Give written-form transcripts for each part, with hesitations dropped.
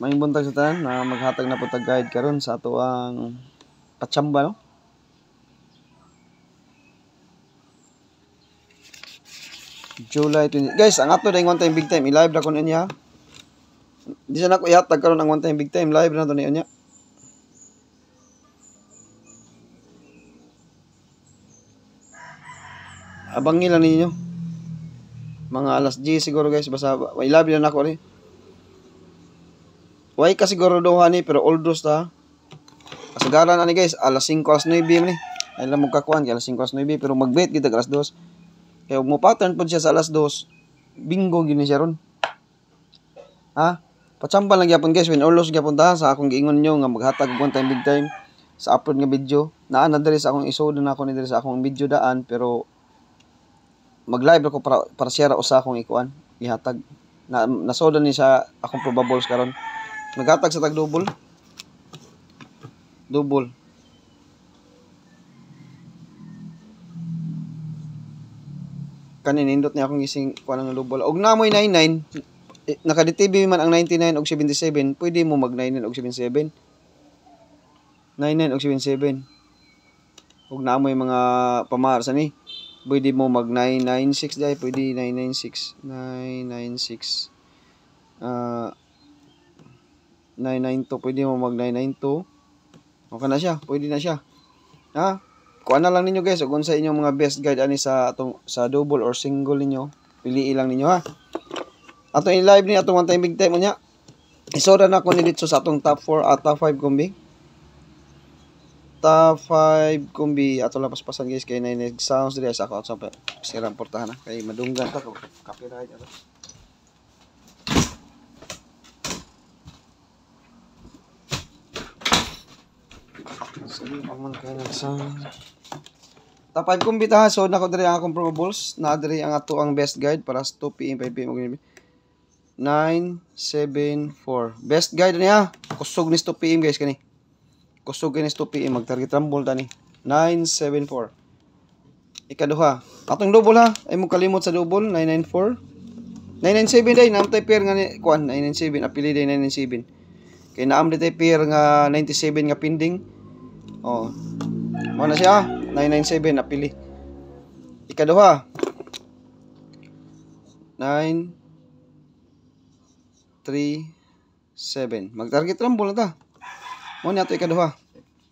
May buntag sa tanan na maghatag na po tag guide karon sa ato ang patsamba, no? July 20. Guys, ang ato dayong one time big time i-live ra kun niya. Di sa nako ihatag karon ang one time big time live na to niya. Abangi lang ninyo. Mga alas 10 siguro guys, basta i-live na nako ri. Way ka siguro duha ni pero oldos ta. Kasagaran ani guys, alas 5 alas 9 ni. Ay lang mo kakuan alas 5 alas 9 pero mag-bet kita alas 2. Kaya mo pattern po siya sa alas 2. Bingo gini siya ron. Ha? Patsamba lang gyapon guys, when oldos gyapon ta sa akong giingon nyo nga maghatag one time big time sa upload nga video. Naa na diri sa akong isod na ako ni diri sa akong video daan pero mag-live ako para share usa akong ikuan, ihatag. Nasoda ni sa akong probables karon. Naghatag sa tag double. Double. Kanin nindot niya akong gising kuan ng double. Og namoy 99, naka-DTV man ang 99 og 77, pwede mo mag 99 og 77. 99 og 77. Og namoy mga pamar sa ni. Pwede mo mag 996 dai, pwede 996, 996. 992, pwede mo mag 992. Okay na siya, pwede na siya. Ha? Kuha na lang ninyo guys, kung sa inyong mga best guide ani sa atong sa double or single ninyo, piliin lang ninyo ha. Atong i-live ni atong one time big time unya. Isoda na ko ni dito sa atong top 4 at top 5 kombi. Top 5 kombi ato lang paspasan guys kay nag sounds diri sa ako sa sirang portahan ha kay madunggan ta ko copyright ato. Sige, paman kayo nag-sound. Top 5 kong bitaha. So, nako diri ang akong probables. Na diri ang ato ang best guide para sa 2 PM, 5 PM. 9, 7, 4. Best guide niya. Kusog ni 2 PM guys kani. Kusog ni 2 PM. Mag-target rumble tani. 9, 7, 4. Ikaduha. Atong double ha. Ay mo kalimot sa double. 994. 997 day. Naam tayo pair nga ni. Kuan. 997. Apili day 997. Kaya naam day tayo pair nga 97 nga pending. Oh. Mo na siya, 997 napili. Ikaduha. 937. Mag-target rumble na ta. Mo na to ikaduha.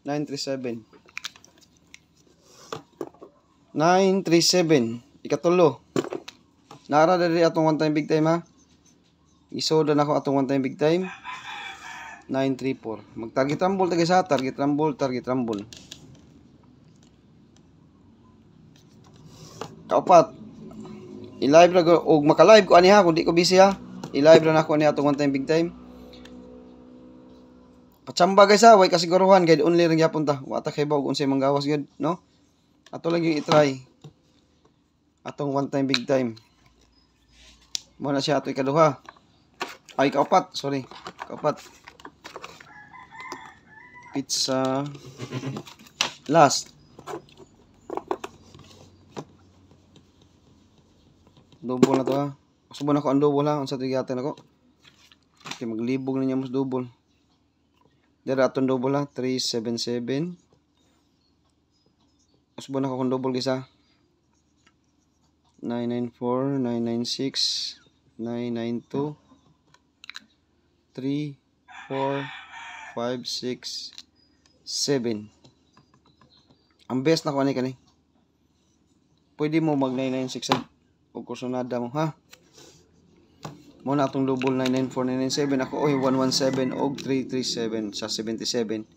937. 937. Ikatulo. Nara diri atong one time big time ha. Isoda na ko atong one time big time. 934. Mag-target rumble tagay sa target rumble, target rumble. Kaupat. I-live ra og maka-live ko ani ha kung di ko busy ha. I-live ra na ko ani atong one time big time. Patsamba guys ha, way kasiguruhan guide only ra gyapon ta. Wa ta kay ba og unsay manggawas gyud, no? Ato lang yung i-try. Atong one time big time. Mo na siya ato ikaduha. Ay kaupat, sorry. Kaupat. Pizza last. Double na to ha. Subo na ko ang double ha. Unsa to gihaten ako. Okay, maglibog na niya mas double. Dira atong double ha. 377. Subo na ko kung double gisa. 994, 996, 992, 3, 4, 5, 6, 7. Ang best na ko ani kani. Pwede mo mag 996 o kursunada mo ha. Mo na atong double 994 997 ako oy 117 og 337 sa 77.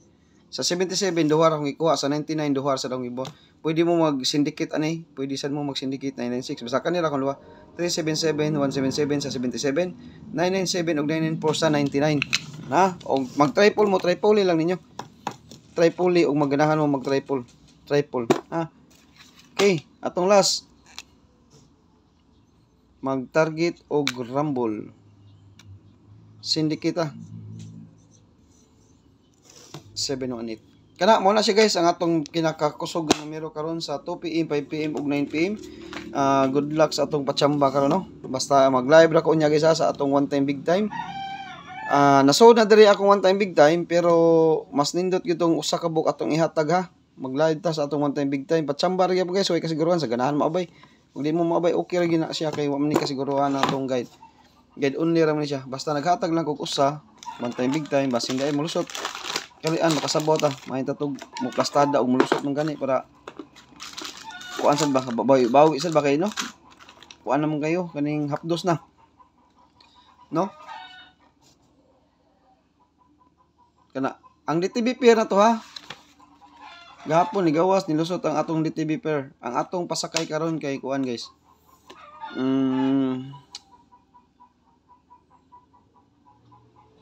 Sa 77 duha ra kong ikuha sa 99 duha sa dong ibo. Pwede mo mag-syndicate ani, pwede sad mo mag-syndicate 996 basta kanila kung duha 377 177 sa 77, 997 og 994 sa 99. Na, og mag-triple mo, triple lang ninyo. Triple og maganahan mo mag-triple. Triple, ha. Okay, atong last. Mag-target og rumble. Syndicate 718. Kana mo na siya guys ang atong kinakakusog nga numero karon sa 2 PM, 5 PM ug 9 PM. Good luck sa atong patsamba karon no. Basta mag-live ra ko unya guys sa atong one time big time. Nasod na diri ako one time big time pero mas nindot gyud tong usa ka book atong ihatag ha. Maglayad ta sa atong one time big time. Patsambar gyud guys, way kasiguruhan sa ganahan maabay. Kung di mo maabay okay ra gyud na siya kay wa man ni kasiguruhan na atong guide. Guide only ra man siya. Basta naghatag lang kog usa one time big time basin dai molusot. Kalian makasabot ta. Mahita tog mo plastada og molusot man gani para kuan sad ba bawi sad ba kay no? Kuan naman kayo kaning hapdos na. No? Kana ang DTB pair na to ha. Gahapon ni gawas nilusot ang atong DTB pair. Ang atong pasakay karon kay kuan guys.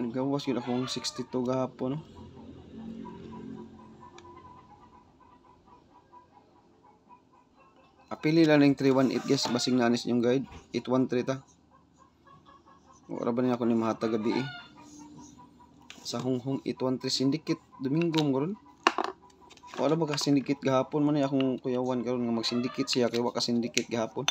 Gawas yun akong 62 gahapon no. Apili lang ng 318 guys, basing nanis yung guide. 813 ta. Wala ba niya ako ni mahatag gabi eh. Sa Honghong 813 syndicate Domingo mo karon. Wala ba ka syndicate gahapon man akong kuyawan karon nga mag-syndicate siya kay wa ka syndicate gahapon.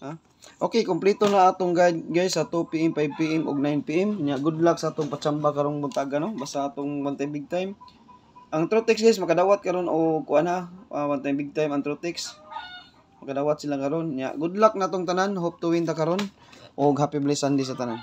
Ha? Okay, kompleto na atong guide guys sa 2 PM, 5 PM ug 9 PM. Nya good luck sa atong patsamba karong buntaga no. Basta atong one time big time. Ang Trotex guys makadawat karon o kuan ha, one time big time ang Trotex. Makadawat sila karon. Nya good luck na atong tanan. Hope to win ta karon. Og happy blessed Sunday sa tanan.